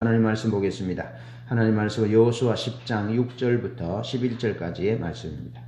하나님 말씀 보겠습니다. 하나님 말씀은 여호수아 10장 6절부터 11절까지의 말씀입니다.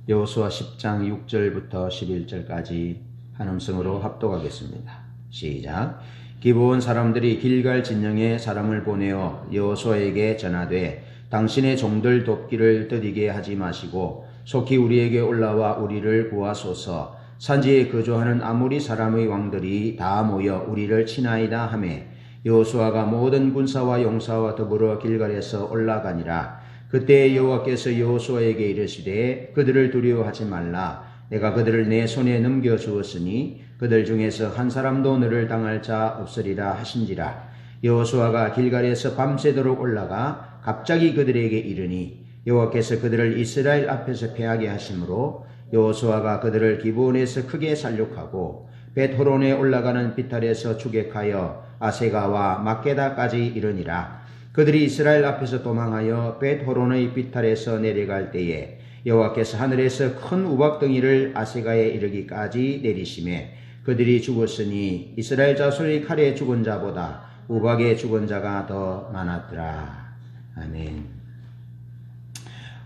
여호수아 10장 6절부터 11절까지 한 음성으로 합독하겠습니다. 시작. 기브온 사람들이 길갈 진영에 사람을 보내어 여호수아에게 전하되 당신의 종들 돕기를 더디게 하지 마시고 속히 우리에게 올라와 우리를 구하소서. 산지에 거주하는 아모리 사람의 왕들이 다 모여 우리를 치나이다 하매 여호수아가 모든 군사와 용사와 더불어 길갈에서 올라가니라. 그때 여호와께서 여호수아에게 이르시되 그들을 두려워하지 말라. 내가 그들을 내 손에 넘겨주었으니 그들 중에서 한 사람도 너를 당할 자 없으리라 하신지라. 여호수아가 길갈에서 밤새도록 올라가 갑자기 그들에게 이르니 여호와께서 그들을 이스라엘 앞에서 패하게 하심으로 여호수아가 그들을 기브온에서 크게 살육하고 벳호론에 올라가는 비탈에서 추격하여 아세가와 막게다까지 이르니라. 그들이 이스라엘 앞에서 도망하여 벳호론의 비탈에서 내려갈 때에 여호와께서 하늘에서 큰 우박덩이를 아세가에 이르기까지 내리심에 그들이 죽었으니 이스라엘 자손의 칼에 죽은 자보다 우박에 죽은 자가 더 많았더라. 아멘.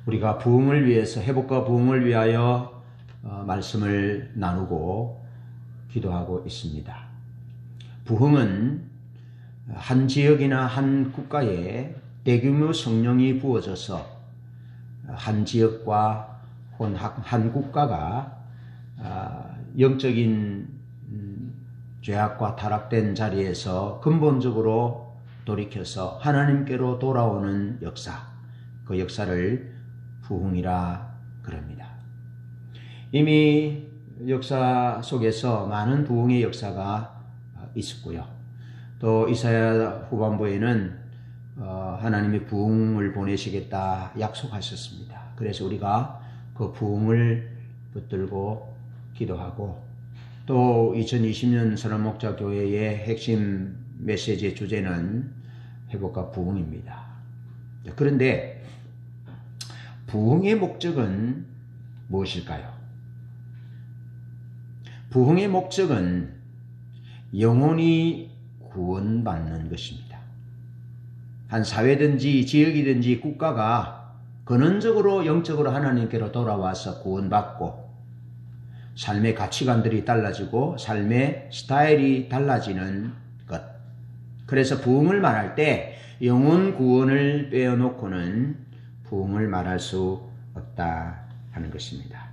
우리가 부흥을 위해서, 회복과 부흥을 위하여 말씀을 나누고 기도하고 있습니다. 부흥은 한 지역이나 한 국가에 대규모 성령이 부어져서 한 지역과 한 국가가 영적인 죄악과 타락된 자리에서 근본적으로 돌이켜서 하나님께로 돌아오는 역사, 그 역사를 부흥이라 그럽니다. 이미 역사 속에서 많은 부흥의 역사가 있었고요. 또 이사야 후반부에는 하나님이 부흥을 보내시겠다 약속하셨습니다. 그래서 우리가 그 부흥을 붙들고 기도하고 또 2020년 선언목자교회의 핵심 메시지의 주제는 회복과 부흥입니다. 그런데 부흥의 목적은 무엇일까요? 부흥의 목적은 영혼이 구원받는 것입니다. 한 사회든지 지역이든지 국가가 근원적으로 영적으로 하나님께로 돌아와서 구원받고 삶의 가치관들이 달라지고 삶의 스타일이 달라지는 것. 그래서 부흥을 말할 때 영혼 구원을 빼어놓고는 부흥을 말할 수 없다 하는 것입니다.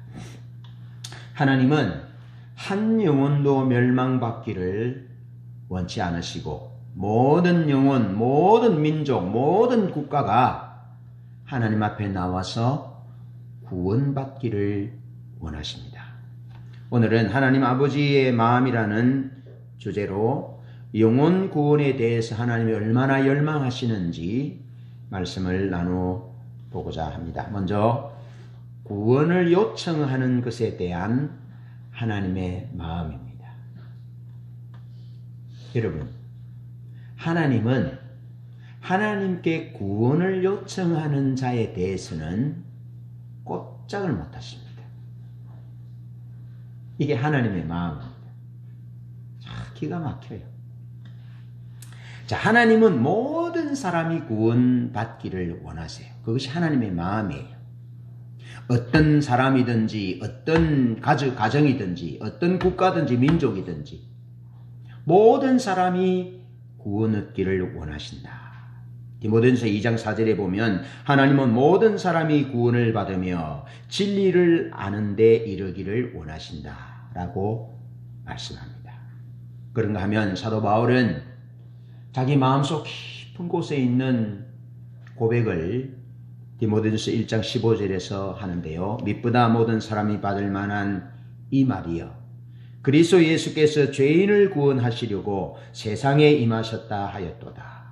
하나님은 한 영혼도 멸망받기를 원치 않으시고 모든 영혼, 모든 민족, 모든 국가가 하나님 앞에 나와서 구원받기를 원하십니다. 오늘은 하나님 아버지의 마음이라는 주제로 영혼 구원에 대해서 하나님이 얼마나 열망하시는지 말씀을 나눠보고자 합니다. 먼저 구원을 요청하는 것에 대한 하나님의 마음입니다. 여러분, 하나님은 하나님께 구원을 요청하는 자에 대해서는 꼼짝을 못하십니다. 이게 하나님의 마음입니다. 기가 막혀요. 자, 하나님은 모든 사람이 구원받기를 원하세요. 그것이 하나님의 마음이에요. 어떤 사람이든지 어떤 가정이든지 어떤 국가든지 민족이든지 모든 사람이 구원 얻기를 원하신다. 디모데전서 2장 4절에 보면 하나님은 모든 사람이 구원을 받으며 진리를 아는 데 이르기를 원하신다 라고 말씀합니다. 그런가 하면 사도 바울은 자기 마음속 깊은 곳에 있는 고백을 디모데전서 1장 15절에서 하는데요. 미쁘다 모든 사람이 받을 만한 이 말이여. 그리스도 예수께서 죄인을 구원하시려고 세상에 임하셨다 하였도다.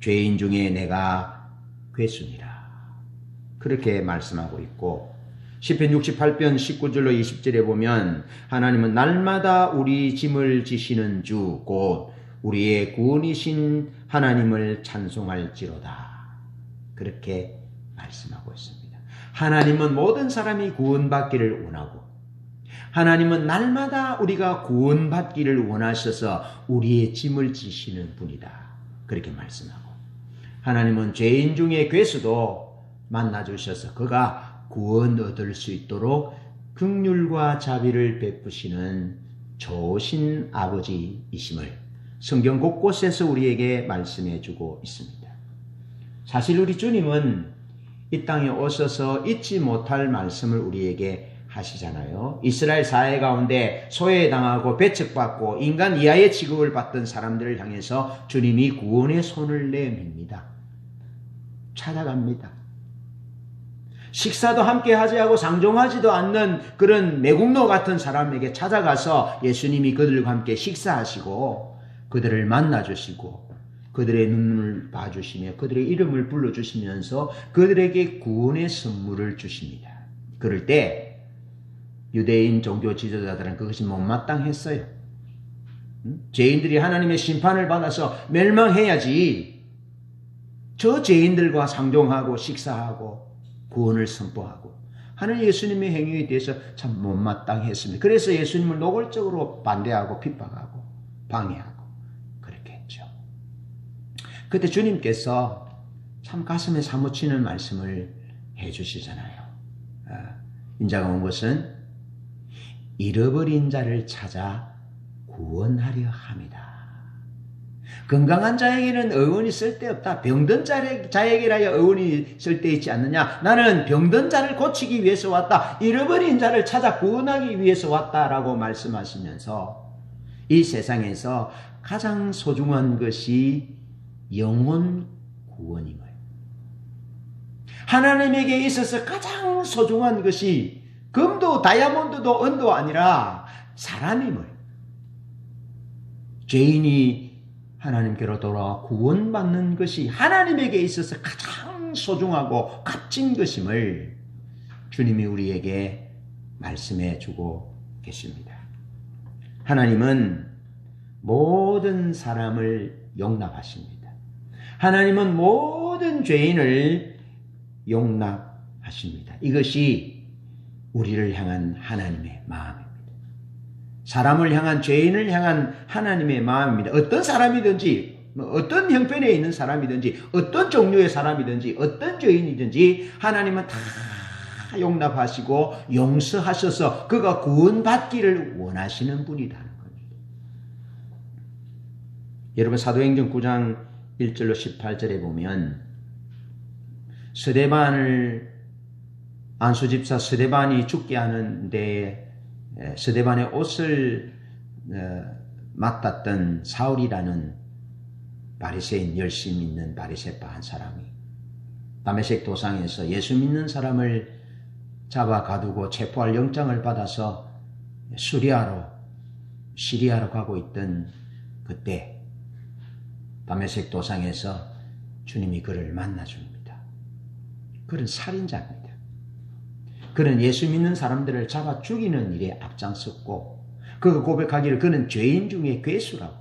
죄인 중에 내가 괴순이라. 그렇게 말씀하고 있고 시편 68편 19절로 20절에 보면 하나님은 날마다 우리 짐을 지시는 주 곧 우리의 구원이신 하나님을 찬송할지로다. 그렇게 말씀하고 있습니다. 하나님은 모든 사람이 구원받기를 원하고 하나님은 날마다 우리가 구원받기를 원하셔서 우리의 짐을 지시는 분이다. 그렇게 말씀하고, 하나님은 죄인 중에 괴수도 만나주셔서 그가 구원 얻을 수 있도록 긍휼과 자비를 베푸시는 좋으신 아버지이심을 성경 곳곳에서 우리에게 말씀해 주고 있습니다. 사실 우리 주님은 이 땅에 오셔서 잊지 못할 말씀을 우리에게 하시잖아요. 이스라엘 사회 가운데 소외당하고 배척받고 인간 이하의 취급을 받던 사람들을 향해서 주님이 구원의 손을 내밉니다. 찾아갑니다. 식사도 함께 하지 하고 상종하지도 않는 그런 매국노 같은 사람에게 찾아가서 예수님이 그들과 함께 식사하시고 그들을 만나주시고 그들의 눈을 봐주시며 그들의 이름을 불러주시면서 그들에게 구원의 선물을 주십니다. 그럴 때 유대인 종교 지도자들은 그것이 못마땅했어요. 죄인들이 하나님의 심판을 받아서 멸망해야지 저 죄인들과 상종하고 식사하고 구원을 선포하고 하는 예수님의 행위에 대해서 참 못마땅했습니다. 그래서 예수님을 노골적으로 반대하고 핍박하고 방해하고 그렇게 했죠. 그때 주님께서 참 가슴에 사무치는 말씀을 해주시잖아요. 인자가 온 것은 잃어버린 자를 찾아 구원하려 함이다. 건강한 자에게는 의원이 쓸데없다. 병든 자에게라야 의원이 쓸데있지 않느냐. 나는 병든 자를 고치기 위해서 왔다. 잃어버린 자를 찾아 구원하기 위해서 왔다라고 말씀하시면서 이 세상에서 가장 소중한 것이 영혼 구원임을, 하나님에게 있어서 가장 소중한 것이 금도 다이아몬드도 은도 아니라 사람임을, 죄인이 하나님께로 돌아와 구원받는 것이 하나님에게 있어서 가장 소중하고 값진 것임을 주님이 우리에게 말씀해 주고 계십니다. 하나님은 모든 사람을 용납하십니다. 하나님은 모든 죄인을 용납하십니다. 이것이 우리를 향한 하나님의 마음입니다. 사람을 향한, 죄인을 향한 하나님의 마음입니다. 어떤 사람이든지, 어떤 형편에 있는 사람이든지, 어떤 종류의 사람이든지, 어떤 죄인이든지 하나님은 다 용납하시고 용서하셔서 그가 구원받기를 원하시는 분이라는 겁니다. 여러분, 사도행전 9장 1절로 18절에 보면 안수집사 스데반이 죽게 하는데 스데반의 옷을 맡았던 사울이라는 바리새인, 열심 있는 바리새파 한 사람이 다메섹 도상에서 예수 믿는 사람을 잡아 가두고 체포할 영장을 받아서 시리아로 가고 있던 그때 다메섹 도상에서 주님이 그를 만나줍니다. 그는 살인자입니다. 그는 예수 믿는 사람들을 잡아 죽이는 일에 앞장섰고, 그가 고백하기를 그는 죄인 중에 괴수라고,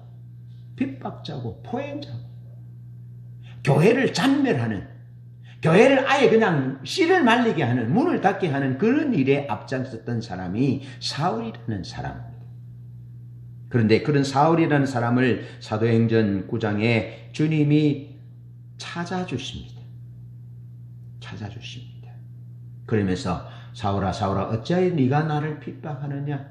핍박자고 포행자고, 교회를 잔멸하는, 교회를 아예 그냥 씨를 말리게 하는, 문을 닫게 하는 그런 일에 앞장섰던 사람이 사울이라는 사람입니다. 그런데 그런 사울이라는 사람을 사도행전 9장에 주님이 찾아주십니다. 그러면서 사울아 어찌하여 네가 나를 핍박하느냐?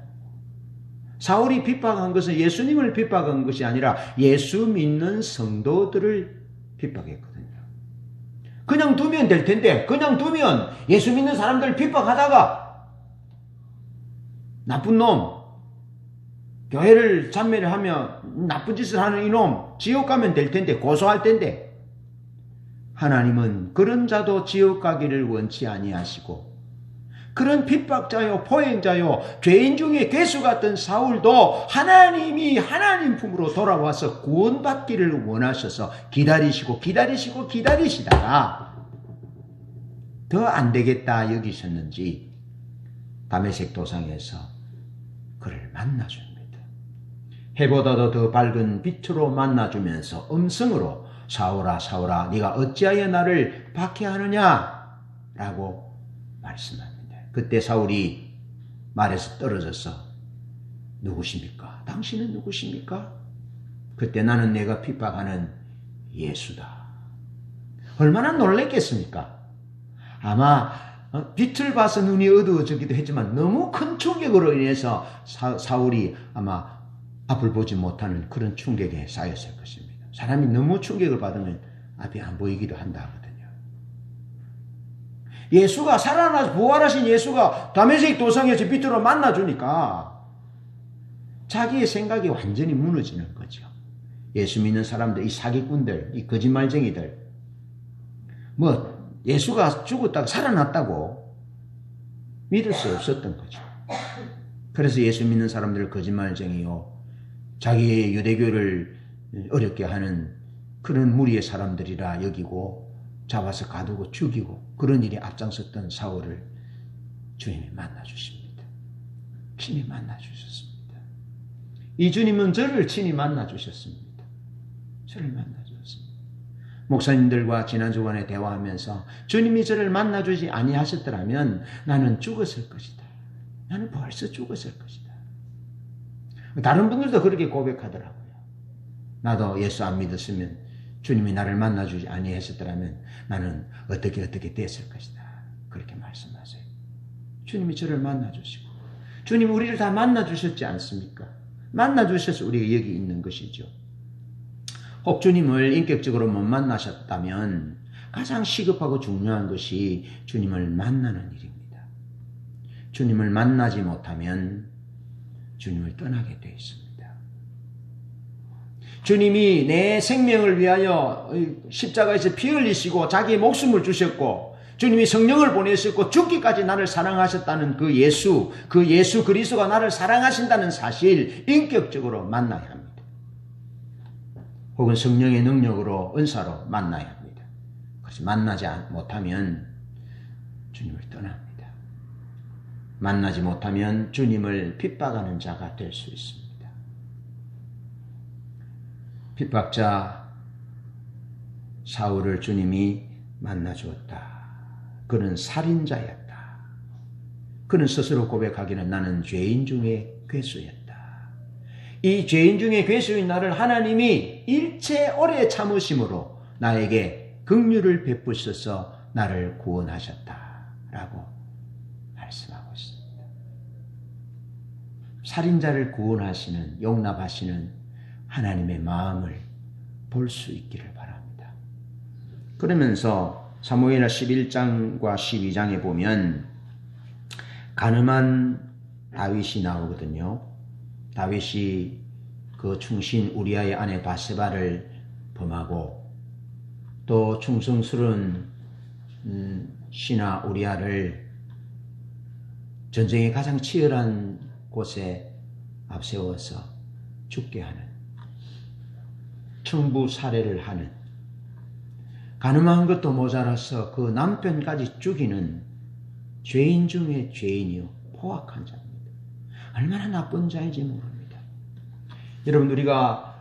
사울이 핍박한 것은 예수님을 핍박한 것이 아니라 예수 믿는 성도들을 핍박했거든요. 그냥 두면 될 텐데, 그냥 두면 예수 믿는 사람들을 핍박하다가 나쁜 놈, 교회를 잔멸을 하며 나쁜 짓을 하는 이놈 지옥 가면 될 텐데, 고소할 텐데, 하나님은 그런 자도 지옥 가기를 원치 아니하시고 그런 핍박자요, 포행자요, 죄인 중에 괴수 같은 사울도 하나님이 하나님 품으로 돌아와서 구원받기를 원하셔서 기다리시다가 더 안 되겠다 여기셨는지 다메섹 도상에서 그를 만나줍니다. 해보다도 더 밝은 빛으로 만나주면서 음성으로 사울아 네가 어찌하여 나를 박해하느냐? 라고 말씀합니다. 그때 사울이 말에서 떨어져서 누구십니까? 당신은 누구십니까? 그때 나는 내가 핍박하는 예수다. 얼마나 놀랬겠습니까? 아마 빛을 봐서 눈이 어두워지기도 했지만 너무 큰 충격으로 인해서 사울이 아마 앞을 보지 못하는 그런 충격에 쌓였을 것입니다. 사람이 너무 충격을 받으면 앞이 안 보이기도 한다 하거든요. 예수가 살아나서 부활하신 예수가 다메섹 도상에서 빛으로 만나주니까 자기의 생각이 완전히 무너지는 거죠. 예수 믿는 사람들, 이 사기꾼들, 이 거짓말쟁이들, 예수가 죽었다가 살아났다고 믿을 수 없었던 거죠. 그래서 예수 믿는 사람들을 거짓말쟁이요, 자기의 유대교를 어렵게 하는 그런 무리의 사람들이라 여기고 잡아서 가두고 죽이고 그런 일이 앞장섰던 사울을 주님이 만나주십니다. 친히 만나주셨습니다. 이 주님은 저를 친히 만나주셨습니다. 저를 만나주셨습니다. 목사님들과 지난 주간에 대화하면서 주님이 저를 만나주지 아니하셨더라면 나는 죽었을 것이다. 나는 벌써 죽었을 것이다. 다른 분들도 그렇게 고백하더라고요. 나도 예수 안 믿었으면 주님이 나를 만나주지 아니하셨더라면 나는 어떻게 됐을 것이다. 그렇게 말씀하세요. 주님이 저를 만나주시고 주님이 우리를 다 만나주셨지 않습니까? 만나주셔서 우리가 여기 있는 것이죠. 혹 주님을 인격적으로 못 만나셨다면 가장 시급하고 중요한 것이 주님을 만나는 일입니다. 주님을 만나지 못하면 주님을 떠나게 되어 있습니다. 주님이 내 생명을 위하여 십자가에서 피 흘리시고 자기의 목숨을 주셨고 주님이 성령을 보내셨고 죽기까지 나를 사랑하셨다는 그 예수 그리스도가 나를 사랑하신다는 사실 인격적으로 만나야 합니다. 혹은 성령의 능력으로 은사로 만나야 합니다. 그래서 만나지 못하면 주님을 떠납니다. 만나지 못하면 주님을 핍박하는 자가 될 수 있습니다. 핍박자 사울을 주님이 만나주었다. 그는 살인자였다. 그는 스스로 고백하기는 나는 죄인 중에 괴수였다. 이 죄인 중에 괴수인 나를 하나님이 일체 오래 참으심으로 나에게 긍휼을 베푸셔서 나를 구원하셨다라고 말씀하고 있습니다. 살인자를 구원하시는, 용납하시는 하나님의 마음을 볼 수 있기를 바랍니다. 그러면서 사무엘하 11장과 12장에 보면 가늠한 다윗이 나오거든요. 다윗이 그 충신 우리아의 아내 바세바를 범하고 또 충성스러운 신하 우리아를 전쟁의 가장 치열한 곳에 앞세워서 죽게 하는, 청부 살해를 하는, 가늠한 것도 모자라서 그 남편까지 죽이는 죄인 중에 죄인이요 포악한 자입니다. 얼마나 나쁜 자인지 모릅니다. 여러분, 우리가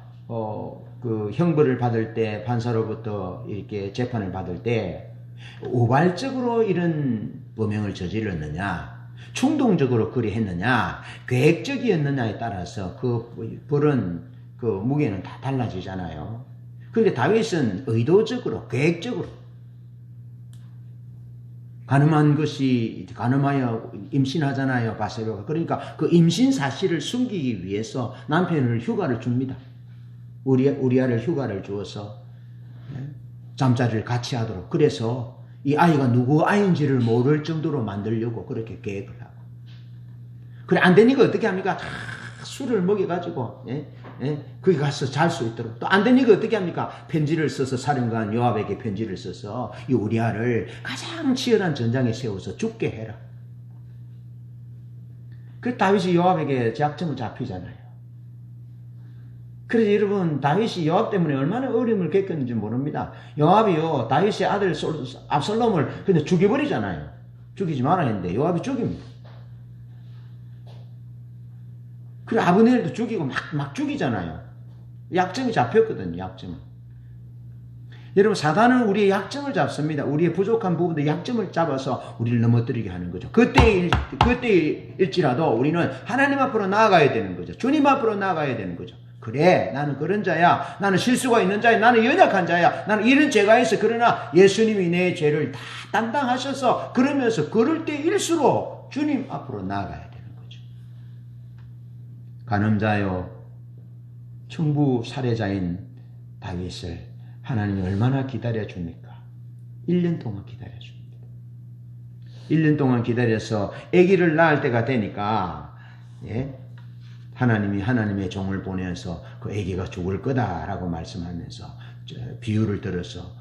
그 형벌을 받을 때, 판사로부터 이렇게 재판을 받을 때 우발적으로 이런 범행을 저질렀느냐, 충동적으로 그리 했느냐, 계획적이었느냐에 따라서 그 벌은, 그 무게는 다 달라지잖아요. 그런데 다윗은 의도적으로, 계획적으로 가늠하여 임신하잖아요, 바세바가. 그러니까 그 임신 사실을 숨기기 위해서 남편을 휴가를 줍니다. 우리아를 휴가를 주어서 잠자리를 같이 하도록. 그래서 이 아이가 누구 아이인지를 모를 정도로 만들려고 그렇게 계획을 하고. 그래, 안 되니까 어떻게 합니까? 다 술을 먹여가지고, 거기 가서 잘 수 있도록. 또 안 되니까 어떻게 합니까? 편지를 써서, 사령관 요압에게 편지를 써서 이 우리아를 가장 치열한 전장에 세워서 죽게 해라. 그 다윗이 요압에게 작정을 잡히잖아요. 그래서 여러분, 다윗이 요압 때문에 얼마나 어려움을 겪었는지 모릅니다. 요압이요, 다윗의 아들 압살롬을 그냥 죽여버리잖아요. 죽이지 말아야 했는데 요압이 죽입니다. 그리고 아브넬도 죽이고 막 죽이잖아요. 약점이 잡혔거든요, 약점은. 여러분, 사단은 우리의 약점을 잡습니다. 우리의 부족한 부분들 약점을 잡아서 우리를 넘어뜨리게 하는 거죠. 그때일지라도 우리는 하나님 앞으로 나아가야 되는 거죠. 주님 앞으로 나아가야 되는 거죠. 그래, 나는 그런 자야. 나는 실수가 있는 자야. 나는 연약한 자야. 나는 이런 죄가 있어. 그러나 예수님이 내 죄를 다担당하셔서 그러면서 그럴 때일수록 주님 앞으로 나아가야 되는 거죠. 간음자요, 충부 살해자인 다윗을 하나님이 얼마나 기다려줍니까? 1년 동안 기다려줍니다. 1년 동안 기다려서 아기를 낳을 때가 되니까 하나님이 하나님의 종을 보내서 그 아기가 죽을 거다라고 말씀하면서 비유를 들어서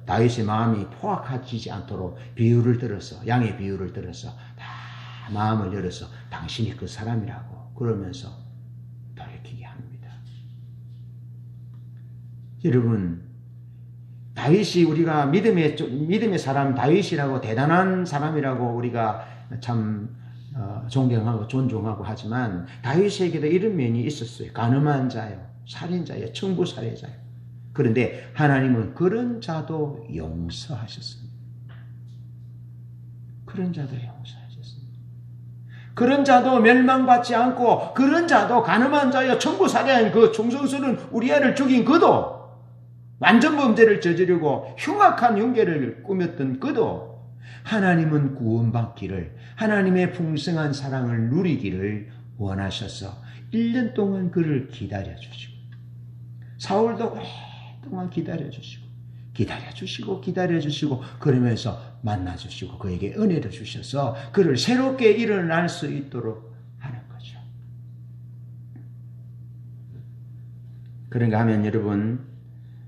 다윗의 마음이 포악해지지 않도록 비유를 들어서 양의 비유를 들어서 다 마음을 열어서 당신이 그 사람이라고 그러면서 돌이키게 합니다. 여러분, 다윗이 우리가 믿음의 사람 다윗이라고 대단한 사람이라고 우리가 참 존경하고 존중하고 하지만 다윗에게도 이런 면이 있었어요. 간음한 자요, 살인자요, 충부 살해자요. 그런데 하나님은 그런 자도 용서하셨습니다. 그런 자도 용서하셨습니다. 그런 자도 멸망받지 않고 그런 자도 간음한 자요, 충부 살해한 그 충성스러운 우리아를 죽인 그도 완전 범죄를 저지르고 흉악한 윤계를 꾸몄던 그도 하나님은 구원받기를, 하나님의 풍성한 사랑을 누리기를 원하셔서 1년 동안 그를 기다려주시고, 사울도 오랫동안 기다려주시고 그러면서 만나주시고 그에게 은혜를 주셔서 그를 새롭게 일어날 수 있도록 하는 거죠. 그런가 하면 여러분,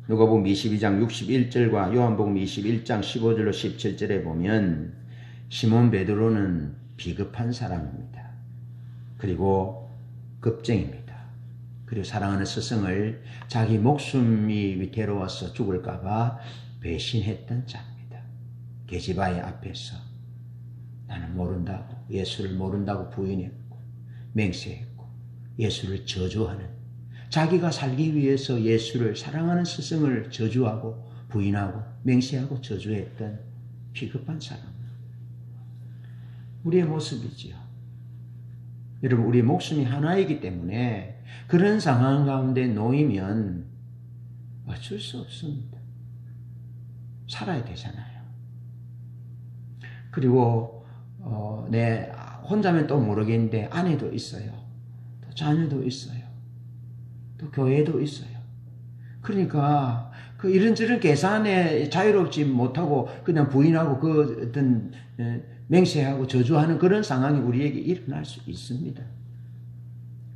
누가복음 22장 61절과 요한복음 21장 15절로 17절에 보면 시몬 베드로는 비겁한 사람입니다. 그리고 겁쟁입니다. 그리고 사랑하는 스승을 자기 목숨이 위태로워서 죽을까 봐 배신했던 자입니다. 계집아의 앞에서 나는 모른다고, 예수를 모른다고 부인했고 맹세했고 예수를 저주하는, 자기가 살기 위해서 예수를 사랑하는 스승을 저주하고 부인하고 맹세하고 저주했던 비겁한 사람. 우리의 모습이지요. 여러분, 우리의 목숨이 하나이기 때문에 그런 상황 가운데 놓이면 어쩔 수 없습니다. 살아야 되잖아요. 그리고 내 혼자면 또 모르겠는데 아내도 있어요. 또 자녀도 있어요. 또 교회도 있어요. 그러니까 그 이런저런 계산에 자유롭지 못하고 그냥 부인하고 그 어떤 맹세하고 저주하는 그런 상황이 우리에게 일어날 수 있습니다.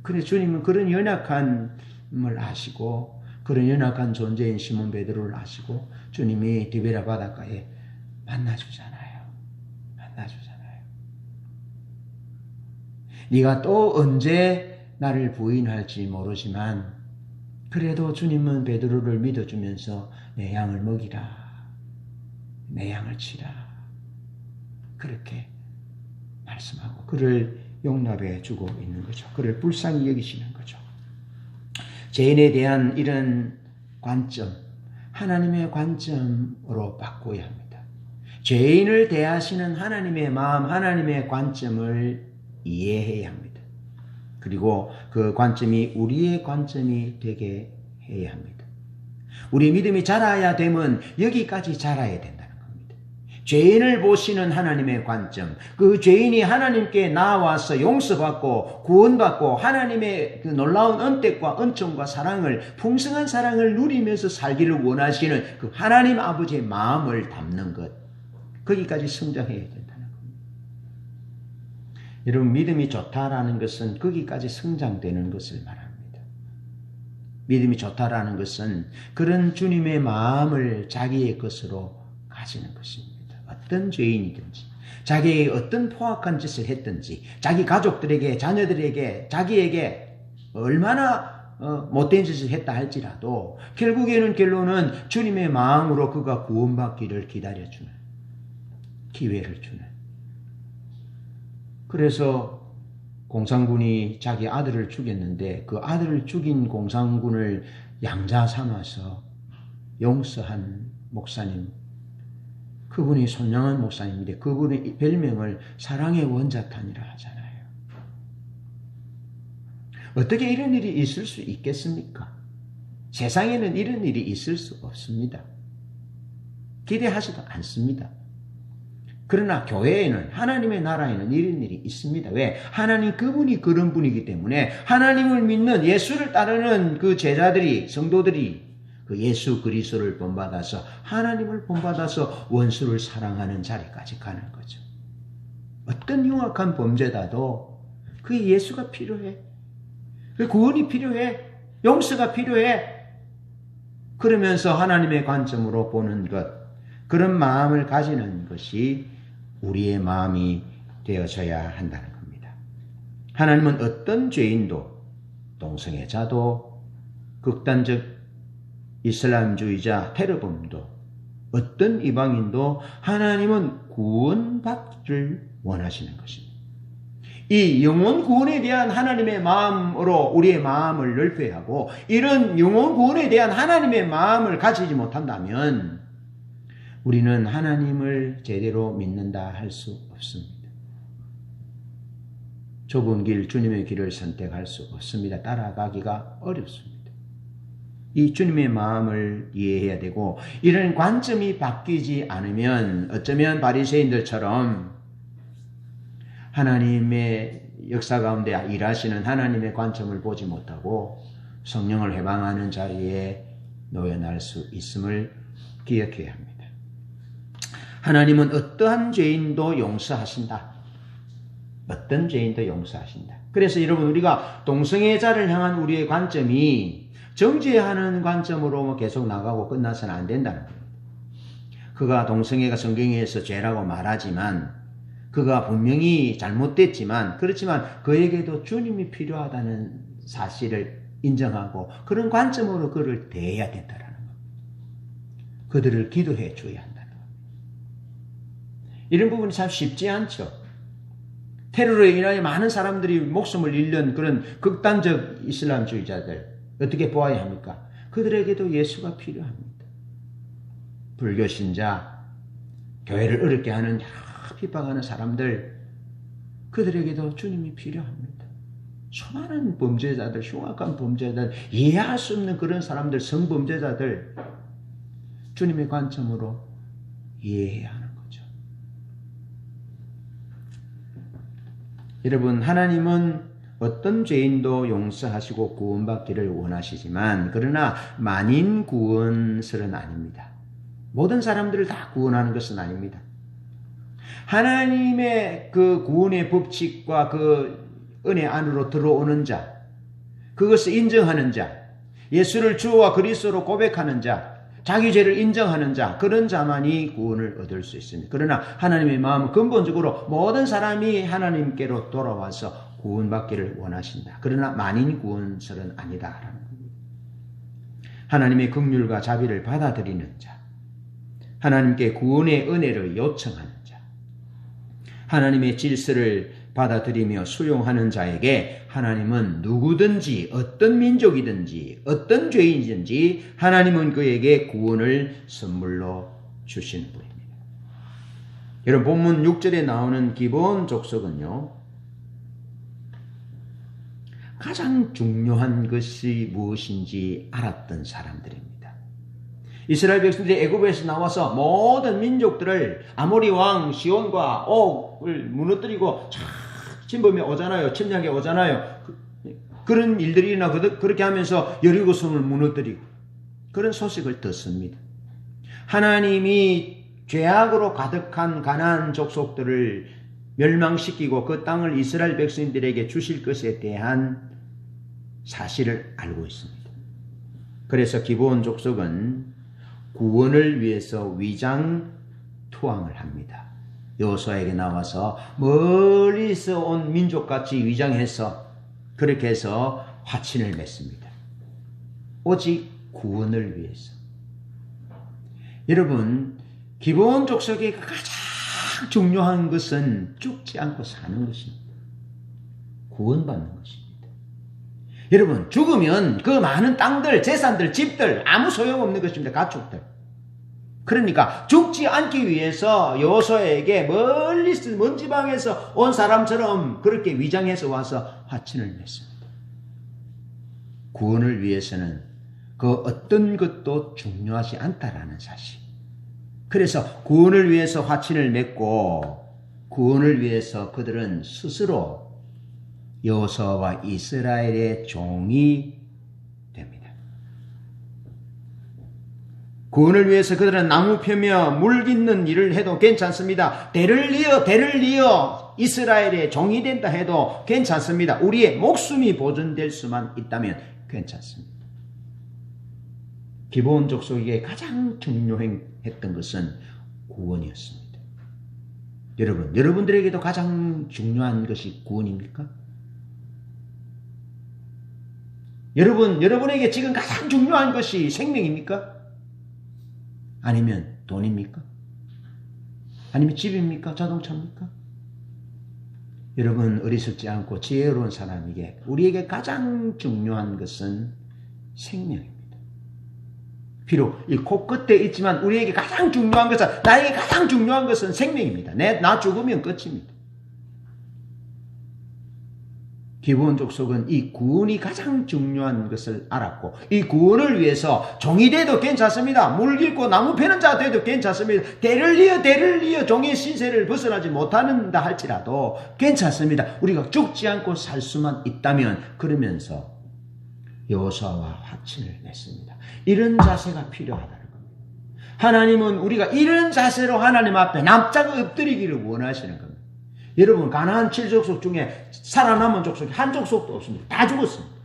그래서 주님은 그런 연약함을 아시고 그런 연약한 존재인 시몬 베드로를 아시고 주님이 디베라 바닷가에 만나주잖아요. 네가 또 언제 나를 부인할지 모르지만 그래도 주님은 베드로를 믿어주면서 내 양을 먹이라, 내 양을 치라, 그렇게 말씀하고 그를 용납해 주고 있는 거죠. 그를 불쌍히 여기시는 거죠. 죄인에 대한 이런 관점, 하나님의 관점으로 바꿔야 합니다. 죄인을 대하시는 하나님의 마음, 하나님의 관점을 이해해야 합니다. 그리고 그 관점이 우리의 관점이 되게 해야 합니다. 우리 믿음이 자라야 되면 여기까지 자라야 된다는 겁니다. 죄인을 보시는 하나님의 관점, 그 죄인이 하나님께 나와서 용서받고 구원받고 하나님의 그 놀라운 은택과 은총과 사랑을, 풍성한 사랑을 누리면서 살기를 원하시는 그 하나님 아버지의 마음을 담는 것, 거기까지 성장해야 된다는 겁니다. 여러분, 믿음이 좋다라는 것은 거기까지 성장되는 것을 말합니다. 믿음이 좋다라는 것은 그런 주님의 마음을 자기의 것으로 가지는 것입니다. 어떤 죄인이든지, 자기의 어떤 포악한 짓을 했든지, 자기 가족들에게, 자녀들에게, 자기에게 얼마나 못된 짓을 했다 할지라도 결론은 주님의 마음으로 그가 구원받기를 기다려주는, 기회를 주는. 그래서 공산군이 자기 아들을 죽였는데 그 아들을 죽인 공산군을 양자 삼아서 용서한 목사님, 그분이 손양원 목사님인데 그분의 별명을 사랑의 원자탄이라 하잖아요. 어떻게 이런 일이 있을 수 있겠습니까? 세상에는 이런 일이 있을 수 없습니다. 기대하지도 않습니다. 그러나 교회에는, 하나님의 나라에는 이런 일이 있습니다. 왜? 하나님 그분이 그런 분이기 때문에 하나님을 믿는, 예수를 따르는 그 제자들이, 성도들이 그 예수 그리스도를 본받아서, 하나님을 본받아서 원수를 사랑하는 자리까지 가는 거죠. 어떤 흉악한 범죄자도 그 예수가 필요해. 그 구원이 필요해. 용서가 필요해. 그러면서 하나님의 관점으로 보는 것, 그런 마음을 가지는 것이 우리의 마음이 되어져야 한다는 겁니다. 하나님은 어떤 죄인도, 동성애자도, 극단적 이슬람주의자, 테러범도, 어떤 이방인도 하나님은 구원받기를 원하시는 것입니다. 이 영혼 구원에 대한 하나님의 마음으로 우리의 마음을 넓혀야 하고, 이런 영혼 구원에 대한 하나님의 마음을 가지지 못한다면 우리는 하나님을 제대로 믿는다 할 수 없습니다. 좁은 길, 주님의 길을 선택할 수 없습니다. 따라가기가 어렵습니다. 이 주님의 마음을 이해해야 되고, 이런 관점이 바뀌지 않으면 어쩌면 바리새인들처럼 하나님의 역사 가운데 일하시는 하나님의 관점을 보지 못하고 성령을 해방하는 자리에 놓여날 수 있음을 기억해야 합니다. 하나님은 어떠한 죄인도 용서하신다. 어떤 죄인도 용서하신다. 그래서 여러분, 우리가 동성애자를 향한 우리의 관점이 정죄하는 관점으로 계속 나가고 끝나서는 안 된다는 겁니다. 그가 동성애가 성경에서 죄라고 말하지만, 그가 분명히 잘못됐지만, 그렇지만 그에게도 주님이 필요하다는 사실을 인정하고 그런 관점으로 그를 대해야 된다는 겁니다. 그들을 기도해 줘야 한다는 겁니다. 이런 부분이 참 쉽지 않죠. 테러로 인하여 많은 사람들이 목숨을 잃는 그런 극단적 이슬람주의자들 어떻게 보아야 합니까? 그들에게도 예수가 필요합니다. 불교 신자, 교회를 어렵게 하는 여러 핍박하는 사람들, 그들에게도 주님이 필요합니다. 수많은 범죄자들, 흉악한 범죄자들, 이해할 수 없는 그런 사람들, 성범죄자들, 주님의 관점으로 이해해야 하는 거죠. 여러분, 하나님은 어떤 죄인도 용서하시고 구원받기를 원하시지만, 그러나 만인 구원설은 아닙니다. 모든 사람들을 다 구원하는 것은 아닙니다. 하나님의 그 구원의 법칙과 그 은혜 안으로 들어오는 자, 그것을 인정하는 자, 예수를 주와 그리스도로 고백하는 자, 자기 죄를 인정하는 자, 그런 자만이 구원을 얻을 수 있습니다. 그러나 하나님의 마음은 근본적으로 모든 사람이 하나님께로 돌아와서 구원받기를 원하신다. 그러나 만인 구원설은 아니다라는 겁니다. 하나님의 긍휼과 자비를 받아들이는 자, 하나님께 구원의 은혜를 요청하는 자, 하나님의 질서를 받아들이며 수용하는 자에게 하나님은 누구든지, 어떤 민족이든지, 어떤 죄인이든지 하나님은 그에게 구원을 선물로 주시는 분입니다. 여러분, 본문 6절에 나오는 기본 족속은요, 가장 중요한 것이 무엇인지 알았던 사람들입니다. 이스라엘 백성들이 애굽에서 나와서 모든 민족들을, 아모리 왕 시온과 옥을 무너뜨리고 침범에 오잖아요. 침략에 오잖아요. 그런 일들이 일어나 그렇게 하면서 여리고성을 무너뜨리고 그런 소식을 듣습니다. 하나님이 죄악으로 가득한 가나안 족속들을 멸망시키고 그 땅을 이스라엘 백성들에게 주실 것에 대한 사실을 알고 있습니다. 그래서 기브온 족속은 구원을 위해서 위장 투항을 합니다. 여호수아에게 나와서 멀리서 온 민족같이 위장해서 그렇게 해서 화친을 맺습니다. 오직 구원을 위해서. 여러분, 기브온 족속의 가장 중요한 것은 죽지 않고 사는 것입니다. 구원받는 것입니다. 여러분, 죽으면 그 많은 땅들, 재산들, 집들 아무 소용없는 것입니다. 가축들. 그러니까 죽지 않기 위해서 여호수아에게 멀리 먼 지방에서 온 사람처럼 그렇게 위장해서 와서 화친을 맺습니다. 구원을 위해서는 그 어떤 것도 중요하지 않다라는 사실. 그래서 구원을 위해서 화친을 맺고 구원을 위해서 그들은 스스로 여호수아와 이스라엘의 종이 됩니다. 구원을 위해서 그들은 나무 펴며 물 깃는 일을 해도 괜찮습니다. 대를 이어 이스라엘의 종이 된다 해도 괜찮습니다. 우리의 목숨이 보존될 수만 있다면 괜찮습니다. 기브온 족속에게 가장 중요했던 것은 구원이었습니다. 여러분들에게도 가장 중요한 것이 구원입니까? 여러분에게 지금 가장 중요한 것이 생명입니까? 아니면 돈입니까? 아니면 집입니까? 자동차입니까? 여러분, 어리석지 않고 지혜로운 사람에게 우리에게 가장 중요한 것은 생명입니다. 비록 이 코끝에 있지만 우리에게 가장 중요한 것은, 나에게 가장 중요한 것은 생명입니다. 나 죽으면 끝입니다. 기브온 족속은 이 구원이 가장 중요한 것을 알았고, 이 구원을 위해서 종이 돼도 괜찮습니다. 물 깃고 나무 패는 자 돼도 괜찮습니다. 대를 이어 종의 신세를 벗어나지 못한다 할지라도 괜찮습니다. 우리가 죽지 않고 살 수만 있다면, 그러면서 여호수아와 화친을 맺습니다. 이런 자세가 필요하다는 겁니다. 하나님은 우리가 이런 자세로 하나님 앞에 납작 엎드리기를 원하시는 겁니다. 여러분, 가나안 7족속 중에 살아남은 족속이 한 족속도 없습니다. 다 죽었습니다.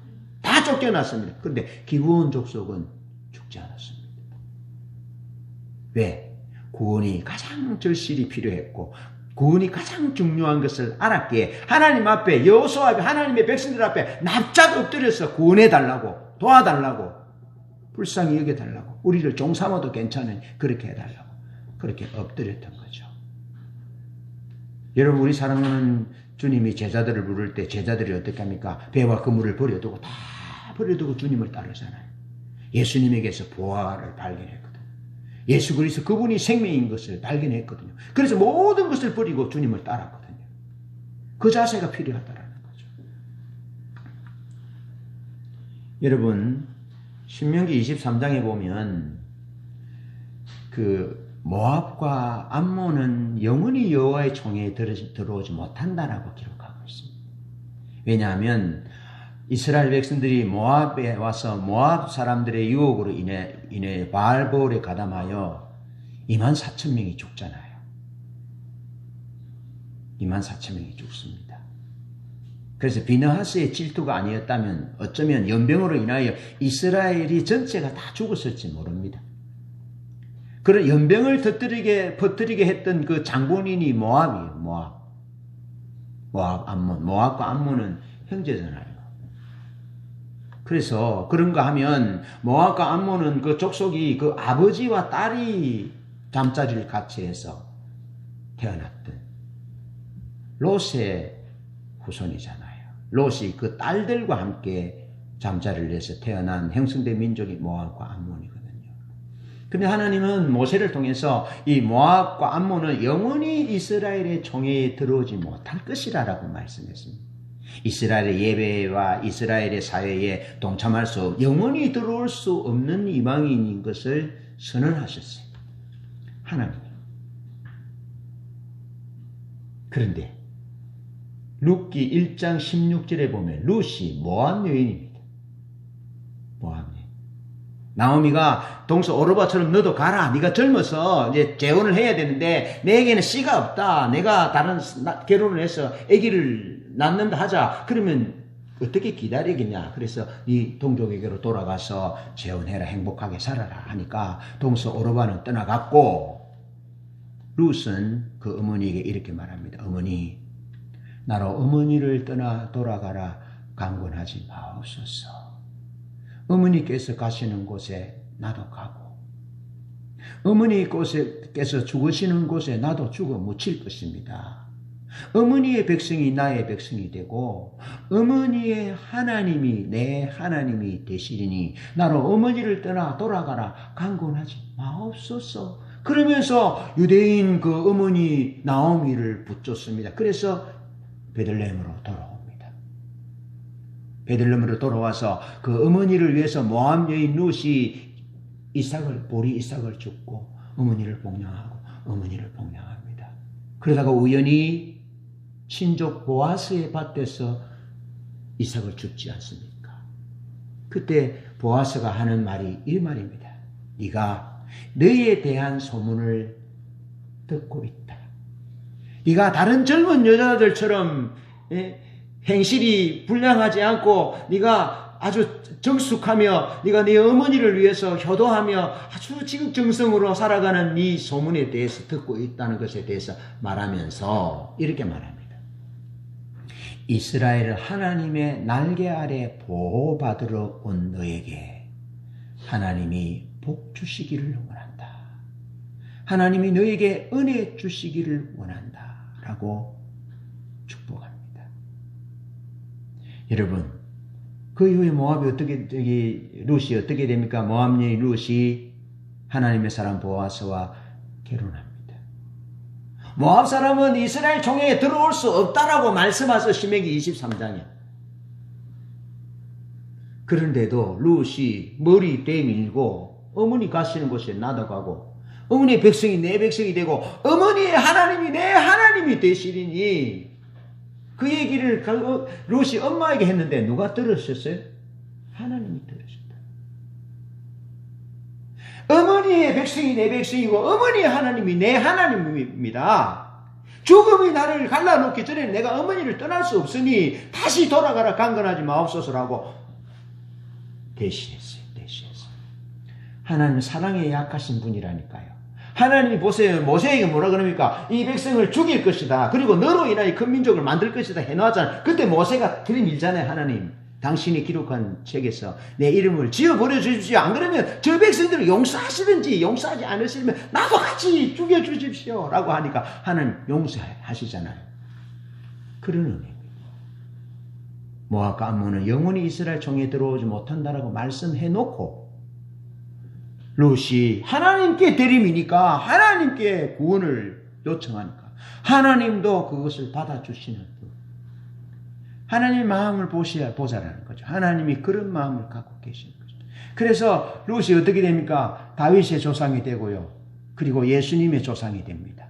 다 쫓겨났습니다. 그런데 기브온 족속은 죽지 않았습니다. 왜? 구원이 가장 절실히 필요했고 구원이 가장 중요한 것을 알았기에 하나님 앞에, 여호수아 앞에, 하나님의 백성들 앞에 납작 엎드려서 구원해달라고, 도와달라고, 불쌍히 여겨달라고, 우리를 종삼아도 괜찮으니 그렇게 해달라고, 그렇게 엎드렸던 거죠. 여러분, 우리 사랑하는 주님이 제자들을 부를 때 제자들이 어떻게 합니까? 배와 그물을 버려두고 다 버려두고 주님을 따르잖아요. 예수님에게서 보화를 발견했거든요. 예수 그리스도 그분이 생명인 것을 발견했거든요. 그래서 모든 것을 버리고 주님을 따랐거든요. 그 자세가 필요하다라는 거죠. 여러분, 신명기 23장에 보면 모압과 암몬은 영원히 여호와의 총에 들어오지 못한다라고 기록하고 있습니다. 왜냐하면 이스라엘 백성들이 모압에 와서 모압 사람들의 유혹으로 인해 바알볼에 가담하여 24,000명이 죽잖아요. 24,000명이 죽습니다. 그래서 비느하스의 질투가 아니었다면 어쩌면 연병으로 인하여 이스라엘이 전체가 다 죽었을지 모릅니다. 그런 연병을 퍼뜨리게 했던 그 장본인이 모압이에요. 모압과 암몬은 형제잖아요. 그래서 그런가 하면 모압과 암몬은 그 족속이 그 아버지와 딸이 잠자리를 같이 해서 태어났던 롯의 후손이잖아요. 롯이 그 딸들과 함께 잠자리를 해서 태어난 형성된 민족이 모압과 암몬이거든요. 근데 하나님은 모세를 통해서 이 모압과 암몬은 영원히 이스라엘의 총회에 들어오지 못할 것이라고 말씀했습니다. 이스라엘의 예배와 이스라엘의 사회에 동참할 수, 영원히 들어올 수 없는 이방인인 것을 선언하셨어요. 하나님. 그런데 룻기 1장 16절에 보면 룻이 모압 여인입니다. 모압 여인. 나오미가 동서 오르바처럼 너도 가라. 네가 젊어서 이제 재혼을 해야 되는데 내게는 씨가 없다. 내가 다른 결혼을 해서 아기를 낳는다 하자. 그러면 어떻게 기다리겠냐. 그래서 네 동족에게로 돌아가서 재혼해라. 행복하게 살아라 하니까 동서 오르바는 떠나갔고 룻은 그 어머니에게 이렇게 말합니다. 어머니, 나로 어머니를 떠나 돌아가라 강권하지 마옵소서. 어머니께서 가시는 곳에 나도 가고 어머니께서 죽으시는 곳에 나도 죽어 묻힐 것입니다. 어머니의 백성이 나의 백성이 되고 어머니의 하나님이 내 하나님이 되시리니 나로 어머니를 떠나 돌아가라 강권하지 마옵소서. 그러면서 유대인 그 어머니 나오미를 붙잡습니다. 그래서 베들레헴으로 돌아옵니다. 베들레헴으로 돌아와서 그 어머니를 위해서 모압 여인 룻이 보리 이삭을 줍고 어머니를 복양하고 어머니를 복양합니다. 그러다가 우연히 친족 보아스의 밭에서 이삭을 줍지 않습니까? 그때 보아스가 하는 말이 이 말입니다. 네가 너희에 대한 소문을 듣고 있다. 네가 다른 젊은 여자들처럼 행실이 불량하지 않고 네가 아주 정숙하며 네가 네 어머니를 위해서 효도하며 아주 지극정성으로 살아가는 네 소문에 대해서 듣고 있다는 것에 대해서 말하면서 이렇게 말합니다. 이스라엘 하나님의 날개 아래 보호받으러 온 너에게 하나님이 복 주시기를 원한다. 하나님이 너에게 은혜 주시기를 원한다. 라고 축복합니다. 여러분, 그 이후에 모압이 룻이 어떻게 됩니까? 모압 여인 룻이 하나님의 사람 보아스와 결혼합니다. 모압 사람은 이스라엘 종에 들어올 수 없다라고 말씀하셔 신명기 23장에. 그런데도 룻이 머리 대밀고 어머니 가시는 곳에 나도 가고 어머니의 백성이 내 백성이 되고 어머니의 하나님이 내 하나님이 되시리니 그 얘기를 룻이 엄마에게 했는데 누가 들으셨어요? 하나님이 들으셨다. 어머니의 백성이 내 백성이고 어머니의 하나님이 내 하나님입니다. 죽음이 나를 갈라놓기 전에 내가 어머니를 떠날 수 없으니 다시 돌아가라 강건하지 마옵소서라고 대신했어요. 하나님은 사랑에 약하신 분이라니까요. 하나님이 보세요. 모세에게 뭐라 그럽니까? 이 백성을 죽일 것이다. 그리고 너로 인하여 큰 민족을 만들 것이다 해놓았잖아요. 그때 모세가 들이밀잖아요. 하나님, 당신이 기록한 책에서 내 이름을 지어버려 주십시오. 안 그러면 저 백성들을 용서하시든지 용서하지 않으시면 나도 같이 죽여주십시오. 라고 하니까 하나님 용서하시잖아요. 그런 의미입니다. 모압과 암몬은 영원히 이스라엘 총에 들어오지 못한다라고 말씀해놓고 룻이 하나님께 대림이니까 하나님께 구원을 요청하니까 하나님도 그것을 받아주시는 분. 하나님의 마음을 보자라는 거죠. 하나님이 그런 마음을 갖고 계시는 거죠. 그래서 룻이 어떻게 됩니까? 다윗의 조상이 되고요. 그리고 예수님의 조상이 됩니다.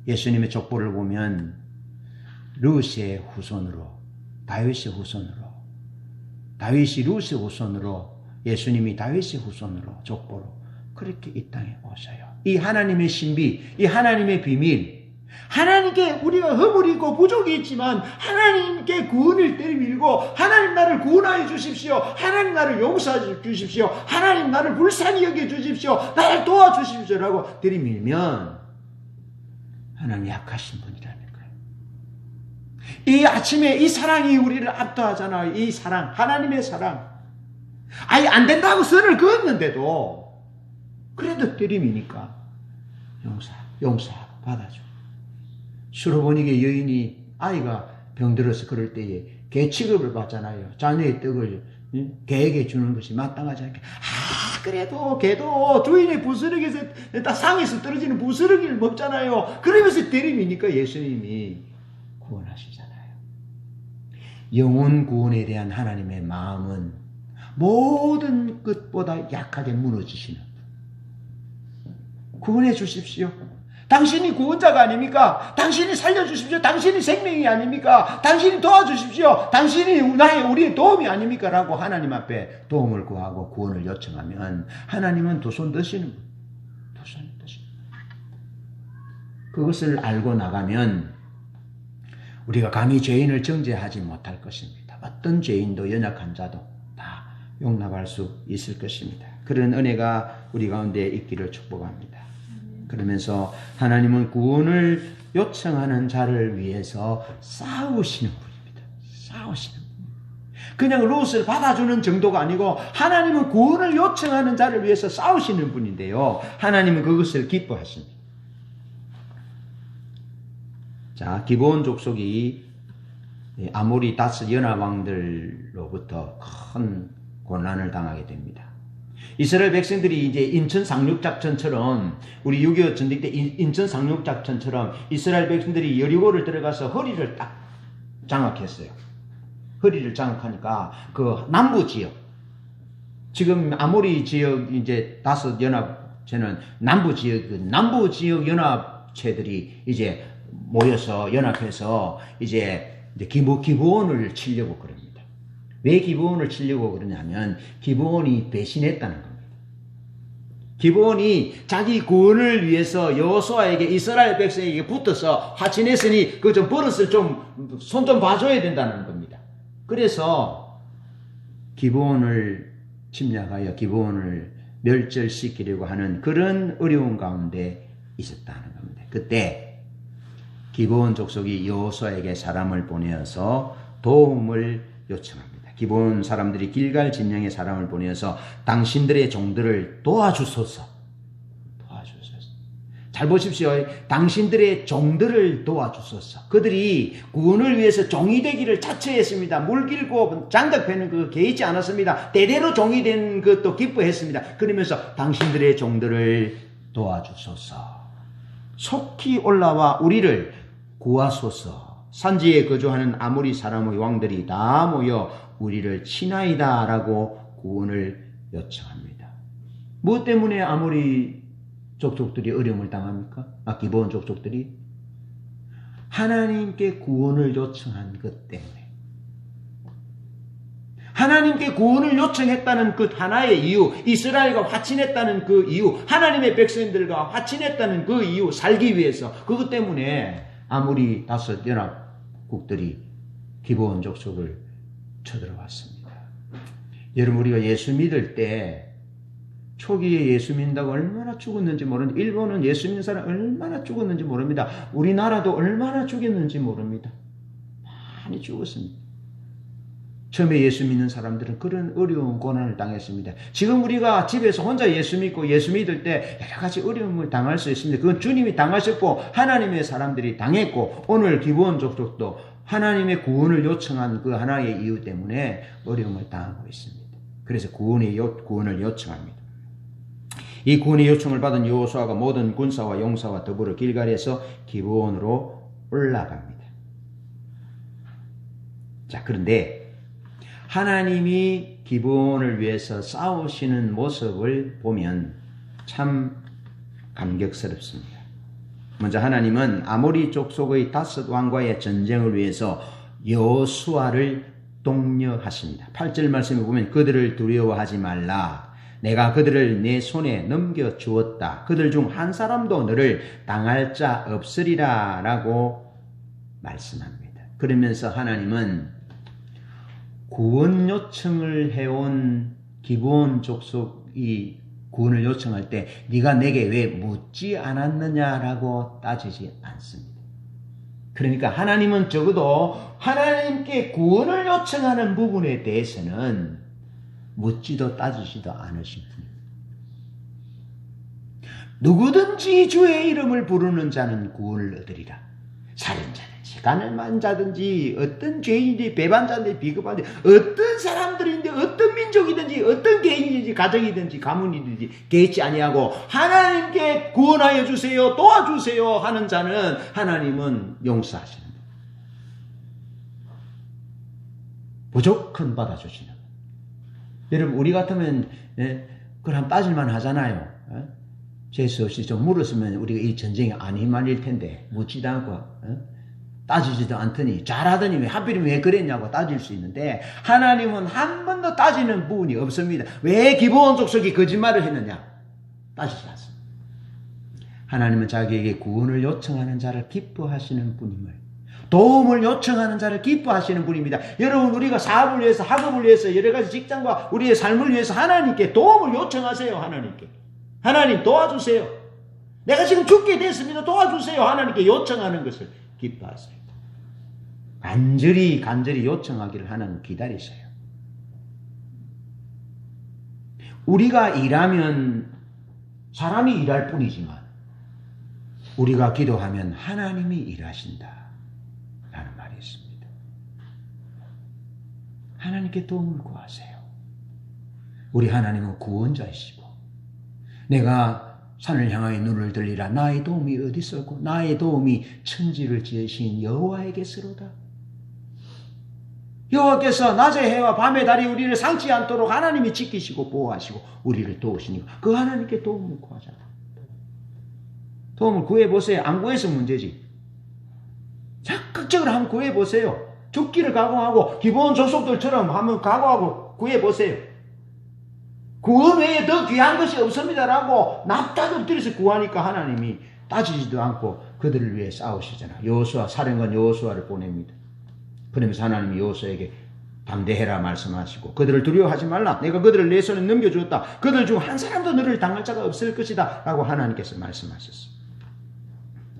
예수님의 족보를 보면 룻의 후손으로 다윗의 후손으로 다윗이 룻의 후손으로 예수님이 다윗의 후손으로 족보로 그렇게 이 땅에 오셔요. 이 하나님의 신비, 이 하나님의 비밀, 하나님께 우리가 허물이 있고 부족이 있지만 하나님께 구원을 들이밀고 하나님 나를 구원하여 주십시오. 하나님 나를 용서해 주십시오. 하나님 나를 불쌍히 여겨 주십시오. 나를 도와주십시오. 라고 들이밀면 하나님 약하신 분이라는 거예요. 이 아침에 이 사랑이 우리를 압도하잖아요. 이 사랑, 하나님의 사랑. 아예 안 된다고 선을 그었는데도 그래도 때림이니까 용서하고 받아줘. 수로보니게 여인이 아이가 병들어서 그럴 때에 개 취급을 받잖아요. 자녀의 떡을 개에게 주는 것이 마땅하지 않게. 그래도 개도 주인의 부스러기에서 상에서 떨어지는 부스러기를 먹잖아요. 그러면서 때림이니까 예수님이 구원하시잖아요. 영혼 구원에 대한 하나님의 마음은 모든 것보다 약하게 무너지시는 분. 구원해 주십시오. 당신이 구원자가 아닙니까? 당신이 살려주십시오. 당신이 생명이 아닙니까? 당신이 도와주십시오. 당신이 우리의 도움이 아닙니까? 라고 하나님 앞에 도움을 구하고 구원을 요청하면 하나님은 두 손 드시는 분. 두 손 드시는 분. 그것을 알고 나가면 우리가 감히 죄인을 정죄하지 못할 것입니다. 어떤 죄인도 연약한 자도 다 용납할 수 있을 것입니다. 그런 은혜가 우리 가운데 있기를 축복합니다. 그러면서 하나님은 구원을 요청하는 자를 위해서 싸우시는 분입니다. 싸우시는 분. 그냥 룻을 받아주는 정도가 아니고 하나님은 구원을 요청하는 자를 위해서 싸우시는 분인데요. 하나님은 그것을 기뻐하십니다. 자, 기브온 족속이 아모리 다섯 연합 왕들로부터 큰 고난을 당하게 됩니다. 이스라엘 백성들이 이제 인천 상륙 작전처럼 우리 6.25 전쟁 때 인천 상륙 작전처럼 이스라엘 백성들이 여리고를 들어가서 허리를 딱 장악했어요. 허리를 장악하니까 그 남부 지역, 지금 아모리 지역 이제 다섯 연합체는 남부 지역 연합체들이 이제 모여서 연합해서 이제 기브온을 치려고 그럽니다. 왜 기브온을 치려고 그러냐면 기브온이 배신했다는 겁니다. 기브온이 자기 구원을 위해서 여호수아에게 이스라엘 백성에게 붙어서 화친했으니 그 좀 버릇을 좀 손 좀 봐줘야 된다는 겁니다. 그래서 기브온을 침략하여 기브온을 멸절시키려고 하는 그런 어려운 가운데 있었다는 겁니다. 그때 기브온 족속이 여호수아에게 사람을 보내어서 도움을 요청합니다. 기브온 사람들이 길갈 진영에 사람을 보내어서 당신들의 종들을 도와주소서. 잘 보십시오. 당신들의 종들을 도와주소서. 그들이 구원을 위해서 종이 되기를 자처했습니다. 물 길고 장작 패는 그 개의치 않았습니다. 대대로 종이 된 것도 기뻐했습니다. 그러면서 당신들의 종들을 도와주소서. 속히 올라와 우리를 구하소서. 산지에 거주하는 아모리 사람의 왕들이 다 모여 우리를 치나이다 라고 구원을 요청합니다. 무엇 때문에 아모리 족속들이 어려움을 당합니까? 기브온 족속들이 하나님께 구원을 요청한 것 때문에, 하나님께 구원을 요청했다는 그 하나의 이유, 이스라엘과 화친했다는 그 이유, 하나님의 백성들과 화친했다는 그 이유, 살기 위해서, 그것 때문에 아모리 다섯 연합국들이 기브온 족속을 쳐들어왔습니다. 여러분, 우리가 예수 믿을 때 초기에 예수 믿는다고 얼마나 죽었는지 모릅니다. 일본은 예수 믿는 사람 얼마나 죽었는지 모릅니다. 우리나라도 얼마나 죽였는지 모릅니다. 많이 죽었습니다. 처음에 예수 믿는 사람들은 그런 어려운 고난을 당했습니다. 지금 우리가 집에서 혼자 예수 믿고 예수 믿을 때 여러 가지 어려움을 당할 수 있습니다. 그건 주님이 당하셨고 하나님의 사람들이 당했고, 오늘 기브온 족속도 하나님의 구원을 요청한 그 하나의 이유 때문에 어려움을 당하고 있습니다. 그래서 구원을 요청합니다. 이 구원의 요청을 받은 여호수아가 모든 군사와 용사와 더불어 길갈에서 기브온으로 올라갑니다. 자, 그런데 하나님이 기브온을 위해서 싸우시는 모습을 보면 참 감격스럽습니다. 먼저 하나님은 아모리 족속의 다섯 왕과의 전쟁을 위해서 여호수아를 독려하십니다. 8절 말씀에 보면 그들을 두려워하지 말라. 내가 그들을 내 손에 넘겨주었다. 그들 중 한 사람도 너를 당할 자 없으리라 라고 말씀합니다. 그러면서 하나님은 구원 요청을 해온 기브온 족속이 구원을 요청할 때 네가 내게 왜 묻지 않았느냐라고 따지지 않습니다. 그러니까 하나님은 적어도 하나님께 구원을 요청하는 부분에 대해서는 묻지도 따지지도 않으신 분입니다. 누구든지 주의 이름을 부르는 자는 구원을 얻으리라. 살인자든지 가늠한 자든지 어떤 죄인인지 배반자든지 비겁한지 어떤 사람들인지 어떤 민족이든지 어떤 개인이든지 가정이든지 가문이든지 개의치 아니하고 하나님께 구원하여 주세요, 도와주세요 하는 자는 하나님은 용서하시는 거예요. 무조건 받아주시는 거예요. 여러분, 우리 같으면 그럼 따질만 하잖아요. 재수 없이 좀 물었으면 우리가 이 전쟁에 안 휘말릴 텐데 묻지도 않고 따지지도 않더니 잘하더니 하필이면 왜 그랬냐고 따질 수 있는데, 하나님은 한 번도 따지는 부분이 없습니다. 왜 기브온 족속이 거짓말을 했느냐? 따지지 않습니다. 하나님은 자기에게 구원을 요청하는 자를 기뻐하시는 분임을, 도움을 요청하는 자를 기뻐하시는 분입니다. 여러분, 우리가 사업을 위해서, 학업을 위해서, 여러 가지 직장과 우리의 삶을 위해서 하나님께 도움을 요청하세요. 하나님께. 하나님 도와주세요. 내가 지금 죽게 됐습니다. 도와주세요. 하나님께 요청하는 것을 기뻐하세요. 간절히 요청하기를 하나님 기다리세요. 우리가 일하면 사람이 일할 뿐이지만 우리가 기도하면 하나님이 일하신다. 하나님께 도움을 구하세요. 우리 하나님은 구원자이시고 내가 산을 향하여 눈을 들리라. 나의 도움이 어디서 있고 나의 도움이 천지를 지으신 여호와에게서로다. 여호와께서 낮의 해와 밤의 달이 우리를 상치 않도록 하나님이 지키시고 보호하시고 우리를 도우시니까 그 하나님께 도움을 구하자. 도움을 구해보세요. 안 구해서 문제지. 적극적으로 한번 구해보세요. 죽기를 각오하고 기본 족속들처럼 한번 각오하고 구해보세요. 구원 외에 더 귀한 것이 없습니다라고 납작 엎드려서 구하니까 하나님이 따지지도 않고 그들을 위해 싸우시잖아요. 여호수아, 사령관 여호수아를 보냅니다. 그러면서 하나님이 여호수아에게 담대해라 말씀하시고 그들을 두려워하지 말라. 내가 그들을 내 손에 넘겨주었다. 그들 중 한 사람도 너를 당할 자가 없을 것이다 라고 하나님께서 말씀하셨어요.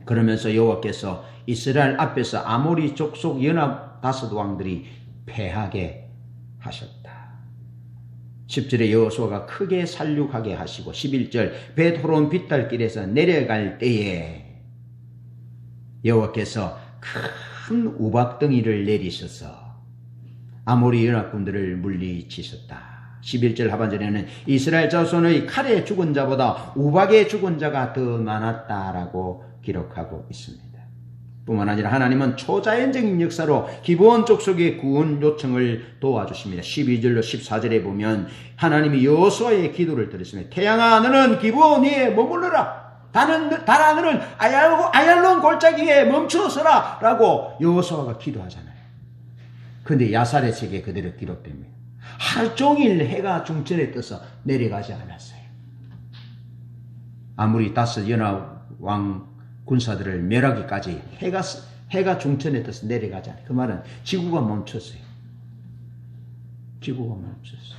그러면서 여호와께서 이스라엘 앞에서 아모리 족속 연합 5 왕들이 패하게 하셨다. 10절에 여호수아가 크게 살육하게 하시고 11절 벳호론 빗달길에서 내려갈 때에 여호와께서 큰 우박덩이를 내리셔서 아모리 연합군들을 물리치셨다. 11절 하반절에는 이스라엘 자손의 칼에 죽은 자보다 우박에 죽은 자가 더 많았다라고 기록하고 있습니다. 뿐만 아니라 하나님은 초자연적인 역사로 기브온 족속의 구원 요청을 도와주십니다. 12절로 14절에 보면 하나님이 여호수아의 기도를 들으시며 태양아 너는 기브온 위에 머물러라. 달아 너는 아얄론 골짜기 위에 멈춰서라 라고 여호수아가 기도하잖아요. 그런데 야사렛에게 그대로 기록됩니다. 하루 종일 해가 중천에 떠서 내려가지 않았어요. 아무리 5 연합 왕 군사들을 멸하기까지 해가 중천에 떠서 내려가지 않아요. 그 말은 지구가 멈췄어요. 지구가 멈췄어요.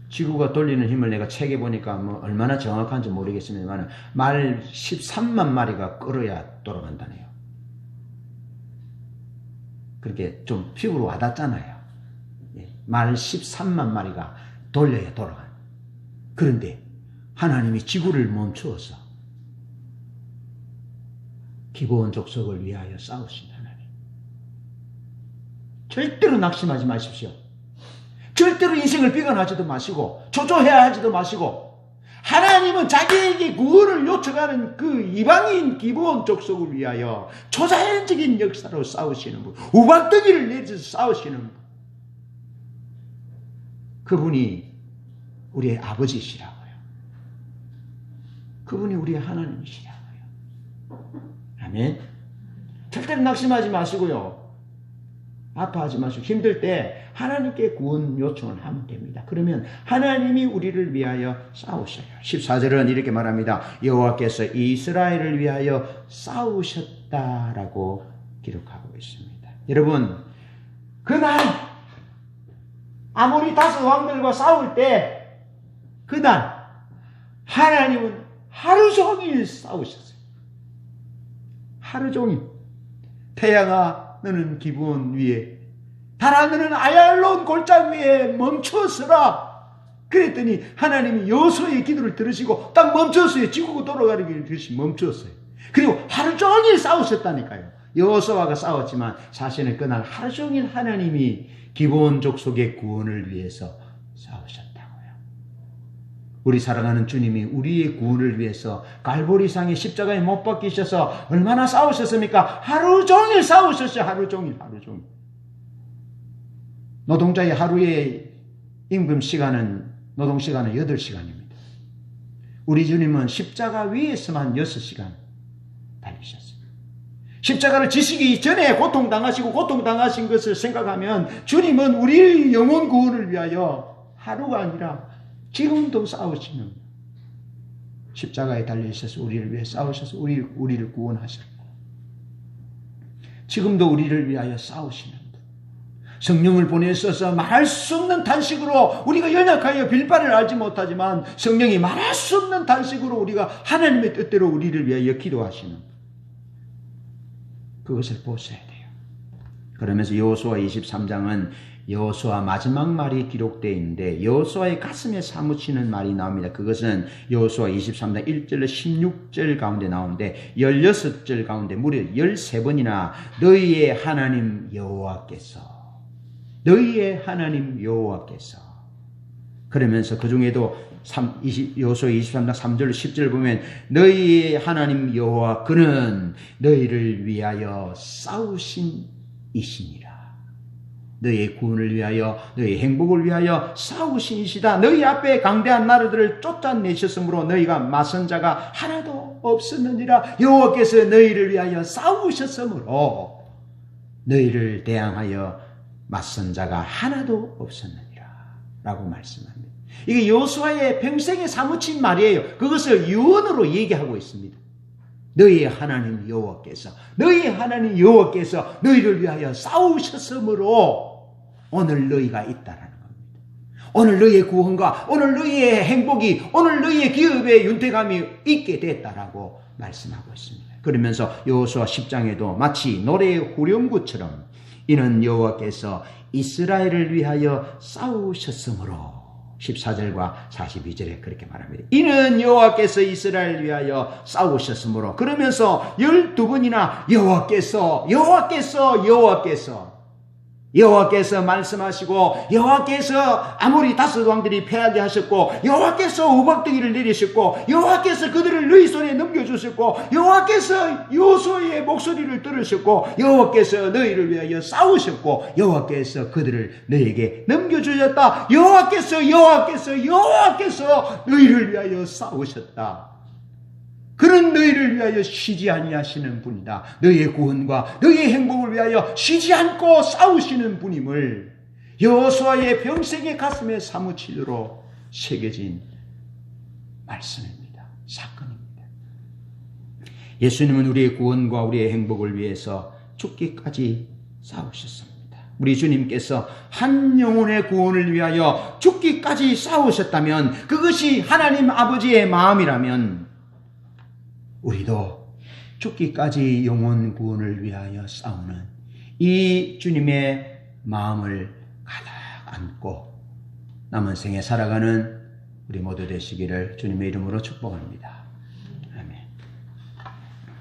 지구가 돌리는 힘을 내가 책에 보니까 얼마나 정확한지 모르겠습니다만 말 13만 마리가 끌어야 돌아간다네요. 그렇게 좀 피부로 와닿잖아요. 말 13만 마리가 돌려야 돌아가요. 그런데 하나님이 지구를 멈추어서 기브온 족속을 위하여 싸우신 하나님. 절대로 낙심하지 마십시오. 절대로 인생을 비관하지도 마시고 초조해야 하지도 마시고 하나님은 자기에게 구원을 요청하는 그 이방인 기브온 족속을 위하여 초자연적인 역사로 싸우시는 분, 우박덩이를 내려서 싸우시는 분, 그분이 우리의 아버지시라고요. 그분이 우리의 하나님이시라고요. 아멘. 절대로 낙심하지 마시고요. 아파하지 마시고 힘들 때 하나님께 구원 요청을 하면 됩니다. 그러면 하나님이 우리를 위하여 싸우셔요. 14절은 이렇게 말합니다. 여호와께서 이스라엘을 위하여 싸우셨다라고 기록하고 있습니다. 여러분, 그날 아모리 5 왕들과 싸울 때 그날 하나님은 하루 종일 싸우셨어요. 하루 종일. 태양아 너는 기브온 위에, 달아 너는 아얄론 골짜기 위에 멈춰서라. 그랬더니 하나님이 여호수아의 기도를 들으시고 딱 멈췄어요. 지구가 돌아가는 게 그것이 멈췄어요. 그리고 하루 종일 싸우셨다니까요. 여호수아가 싸웠지만 사실은 그날 하루 종일 하나님이 기브온 족속의 구원을 위해서 싸우셨다고요. 우리 사랑하는 주님이 우리의 구원을 위해서 갈보리상의 십자가에 못 박히셔서 얼마나 싸우셨습니까? 하루 종일 싸우셨어요. 하루 종일. 노동자의 하루의 임금 시간은, 노동 시간은 8시간입니다. 우리 주님은 십자가 위에서만 6시간 달리셨어요. 십자가를 지시기 전에 고통당하시고 고통당하신 것을 생각하면 주님은 우리의 영혼 구원을 위하여 하루가 아니라 지금도 싸우시는, 십자가에 달리셔서 우리를 위해 싸우셔서 우리를 구원하셨고 지금도 우리를 위하여 싸우시는 분, 성령을 보내셔서 말할 수 없는 단식으로, 우리가 연약하여 빌바를 알지 못하지만 성령이 말할 수 없는 단식으로 우리가 하나님의 뜻대로 우리를 위하여 기도하시는 분, 그것을 보셔야 돼요. 그러면서 여호수아 23장은 여호수아 마지막 말이 기록되어 있는데 여호수아의 가슴에 사무치는 말이 나옵니다. 그것은 여호수아 23장 1절로 16절 가운데 나오는데 16절 가운데 무려 13번이나 너희의 하나님 여호와께서 그러면서 그 중에도 여호수아 23장 3절 10절 보면 너희의 하나님 여호와 그는 너희를 위하여 싸우신 이시니라. 너희의 구원을 위하여 너희의 행복을 위하여 싸우신 이시다. 너희 앞에 강대한 나라들을 쫓아내셨으므로 너희가 맞선 자가 하나도 없었느니라. 여호와께서 너희를 위하여 싸우셨으므로 너희를 대항하여 맞선 자가 하나도 없었느니라 라고 말씀합니다. 이게 여호수아의 평생에 사무친 말이에요. 그것을 유언으로 얘기하고 있습니다. 너희의 하나님 여호와께서 너희를 위하여 싸우셨으므로 오늘 너희가 있다라는 겁니다. 오늘 너희의 구원과 오늘 너희의 행복이 오늘 너희의 기업의 윤택함이 있게 됐다라고 말씀하고 있습니다. 그러면서 여호수아 10장에도 마치 노래의 후렴구처럼 이는 여호와께서 이스라엘을 위하여 싸우셨으므로 14절과 42절에 그렇게 말합니다. 이는 여호와께서 이스라엘을 위하여 싸우셨으므로 그러면서 12번이나 여호와께서 말씀하시고 여호와께서 아모리 다섯 왕들이 패하게 하셨고 여호와께서 우박덩이를 내리셨고 여호와께서 그들을 너희 손에 넘겨주셨고 여호와께서 여호수아의 목소리를 들으셨고 여호와께서 너희를 위하여 싸우셨고 여호와께서 그들을 너희에게 넘겨주셨다. 여호와께서 너희를 위하여 싸우셨다. 그는 너희를 위하여 쉬지 아니하시는 분이다. 너희의 구원과 너희의 행복을 위하여 쉬지 않고 싸우시는 분임을 여호수아의 평생의 가슴에 사무치도록 새겨진 말씀입니다. 사건입니다. 예수님은 우리의 구원과 우리의 행복을 위해서 죽기까지 싸우셨습니다. 우리 주님께서 한 영혼의 구원을 위하여 죽기까지 싸우셨다면 그것이 하나님 아버지의 마음이라면 우리도 죽기까지 영혼 구원을 위하여 싸우는 이 주님의 마음을 가득 안고 남은 생에 살아가는 우리 모두 되시기를 주님의 이름으로 축복합니다.